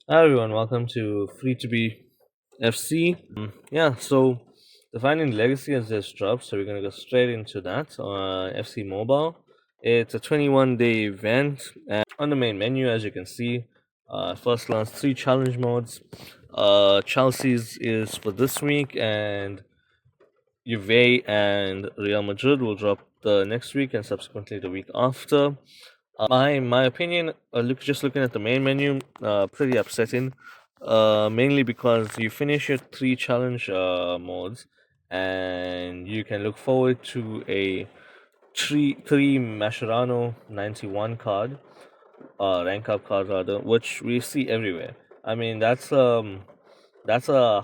Hi everyone, welcome to Free to Be FC. So defining legacy has just dropped, so we're gonna go straight into that on FC Mobile. It's a 21-day event, and on the main menu, as you can see, first glance, three challenge modes. Chelsea's is for this week, and Juve and Real Madrid will drop the next week and subsequently the week after. My opinion, just looking at the main menu, pretty upsetting. Mainly because you finish your three challenge modes, and you can look forward to a three Mascherano 91 card, rank up card rather, which we see everywhere. I mean that's a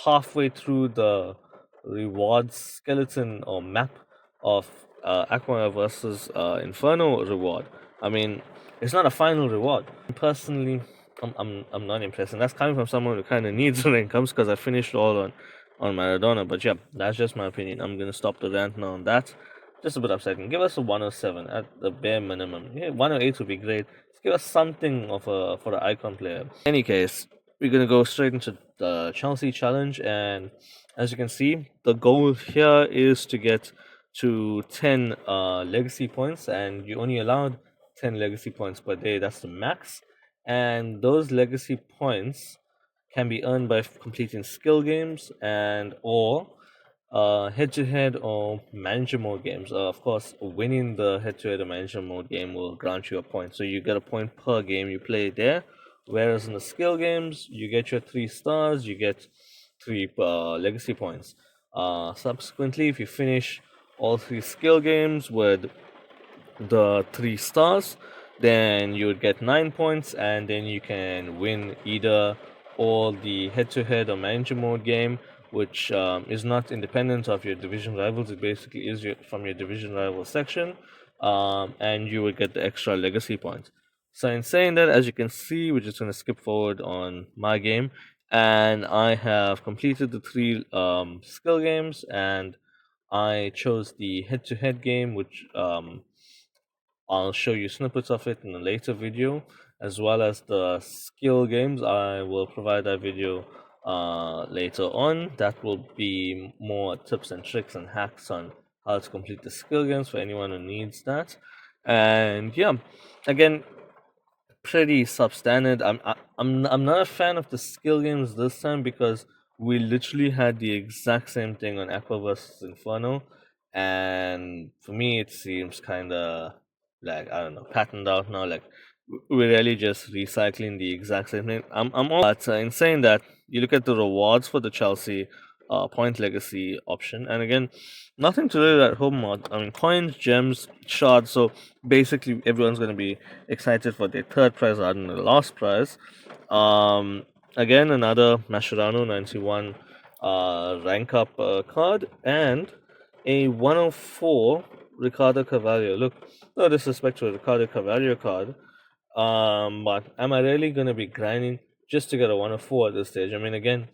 halfway through the reward skeleton or map of Aqua versus Inferno reward. I mean, it's not a final reward. Personally, I'm not impressed, and that's coming from someone who kind of needs the incomes because I finished all on Maradona. But yeah, that's just my opinion. I'm gonna stop the rant now on that. Just a bit upsetting. Give us a 107 at the bare minimum. Yeah, 108 would be great. Just give us something of a for the icon player. In any case, we're gonna go straight into the Chelsea challenge, and as you can see, the goal here is to get to 10 legacy points, and you only allowed 10 legacy points per day. That's the max, and those legacy points can be earned by completing skill games and or head-to-head or manager mode games. Of course, winning the head-to-head or manager mode game will grant you a point. So you get a point per game you play there. Whereas in the skill games, you get your 3 stars, you get three legacy points. Subsequently, if you finish all three skill games with the 3 stars, then you would get 9 points, and then you can win either all the head-to-head or manager mode game, which is not independent of your division rivals. It basically is from your division rival section, and you would get the extra legacy points. So in saying that, as you can see, we're just going to skip forward on my game, and I have completed the three skill games, and I chose the head-to-head game, which I'll show you snippets of it in a later video, as well as the skill games. I will provide that video later on. That will be more tips and tricks and hacks on how to complete the skill games for anyone who needs that. And yeah, again, pretty substandard. I'm not a fan of the skill games this time because we literally had the exact same thing on Aqua versus Inferno, and for me it seems kind of like, I don't know, patterned out now. Like we're really just recycling the exact same thing. I'm all but in saying that, you look at the rewards for the Chelsea point legacy option, and again, nothing to do at home mod. I mean, coins, gems, shards. So basically, everyone's going to be excited for their third prize rather than the last prize. Again, another Mascherano 91 rank up card, and a 104 Ricardo Carvalho. Look, no disrespect to a Ricardo Carvalho card, but am I really going to be grinding just to get a 104 at this stage? I mean, again,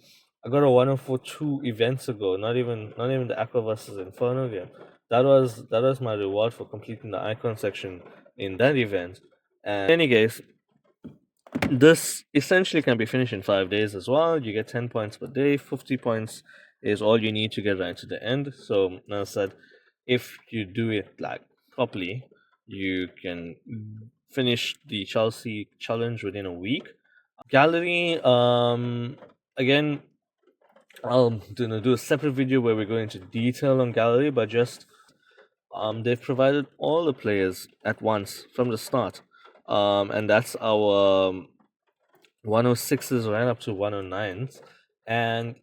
I got a 104 2 events ago. Not even the Aqua versus Inferno game. That was my reward for completing the icon section in that event. And in any case, this essentially can be finished in 5 days as well. You get 10 points per day. 50 points is all you need to get right to the end. So, as I said, if you do it like properly, you can finish the Chelsea challenge within a week. Gallery, again, I'll do a separate video where we go into detail on gallery, but just they've provided all the players at once from the start, and that's our 106s right up to 109s. And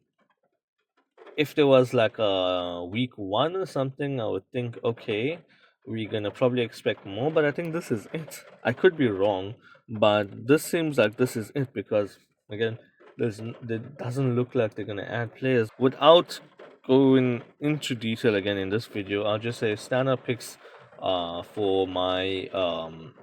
if there was like a week one or something, I would think, okay, we're gonna probably expect more, but I think this is it. I could be wrong, but this seems like this is it because, again, there doesn't look like they're gonna add players. Without going into detail again in this video, I'll just say standard picks for my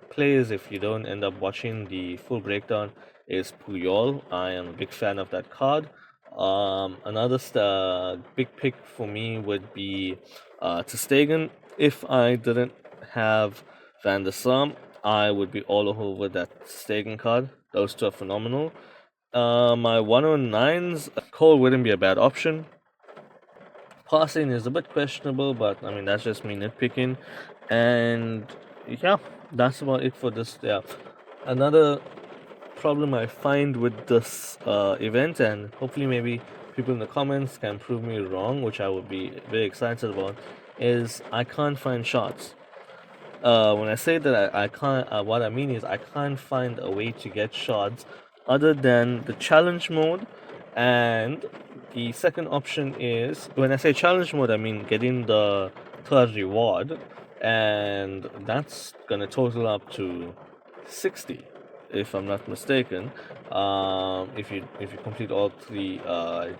players. If you don't end up watching the full breakdown, is Puyol. I am a big fan of that card. Another big pick for me would be Ter Stegen. If I didn't have Van der Sar, I would be all over that Stegen card. Those two are phenomenal. My 109s, Cole wouldn't be a bad option. Passing is a bit questionable, but I mean that's just me nitpicking. And yeah, that's about it for this. Yeah, another problem I find with this event, and hopefully maybe people in the comments can prove me wrong, which I would be very excited about, is I can't find shots. When I say that I can't, what I mean is I can't find a way to get shards other than the challenge mode, and the second option is when I say challenge mode, I mean getting the third reward, and that's gonna total up to 60, if I'm not mistaken. If you complete all three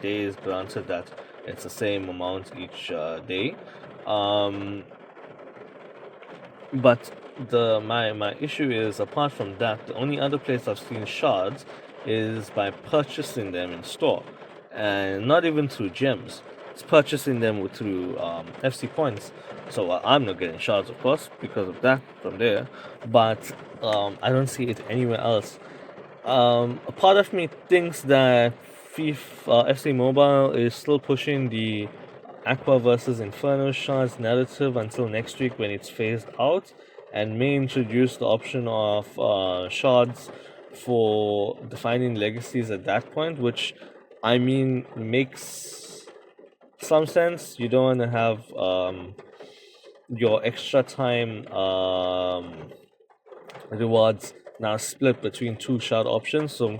days, granted that it's the same amount each day. Um, but my issue is, apart from that, the only other place I've seen shards is by purchasing them in store, and not even through gems. It's purchasing them through FC points. So I'm not getting shards, of course, because of that from there. But I don't see it anywhere else. A part of me thinks that FIFA FC Mobile is still pushing the Aqua versus Inferno shards narrative until next week when it's phased out, and may introduce the option of shards for defining legacies at that point, which I mean makes some sense. You don't want to have your extra time rewards now split between two shard options, so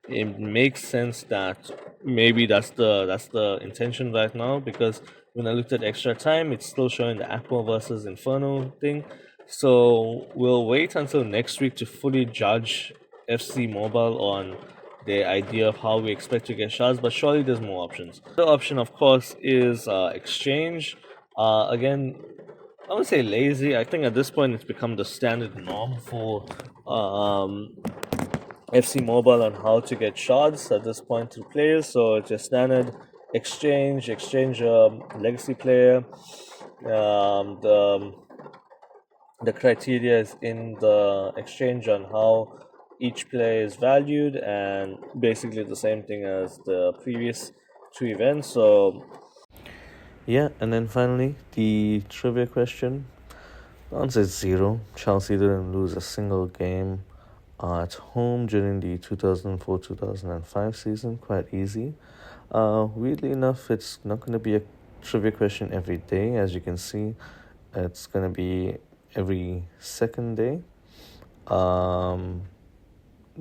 it makes sense that maybe that's the intention right now, because when I looked at extra time, it's still showing the Aqua versus Inferno thing. So we'll wait until next week to fully judge FC Mobile on the idea of how we expect to get shards, but surely there's more options. The option, of course, is exchange. Again, I would say lazy. I think at this point it's become the standard norm for FC Mobile on how to get shards at this point to players. So it's a standard exchange legacy player. The criteria is in the exchange on how each player is valued, and basically the same thing as the previous two events. So yeah, and then finally the trivia question. The answer is 0. Chelsea didn't lose a single game at home during the 2004-2005 season. Quite easy. Weirdly enough, it's not going to be a trivia question every day. As you can see, it's going to be every second day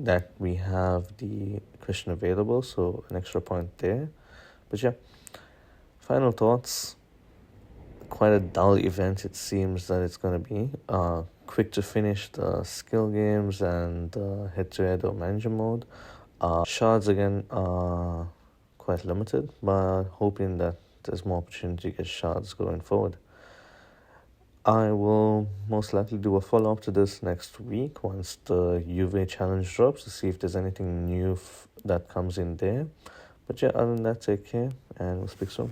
that we have the question available, so an extra point there. But yeah, final thoughts. Quite a dull event it seems that it's going to be. Quick to finish the skill games and head-to-head or manager mode. Shards again are quite limited, but hoping that there's more opportunity to get shards going forward. I will most likely do a follow-up to this next week once the UV challenge drops, to see if there's anything new that comes in there. But yeah, other than that, take care and we'll speak soon.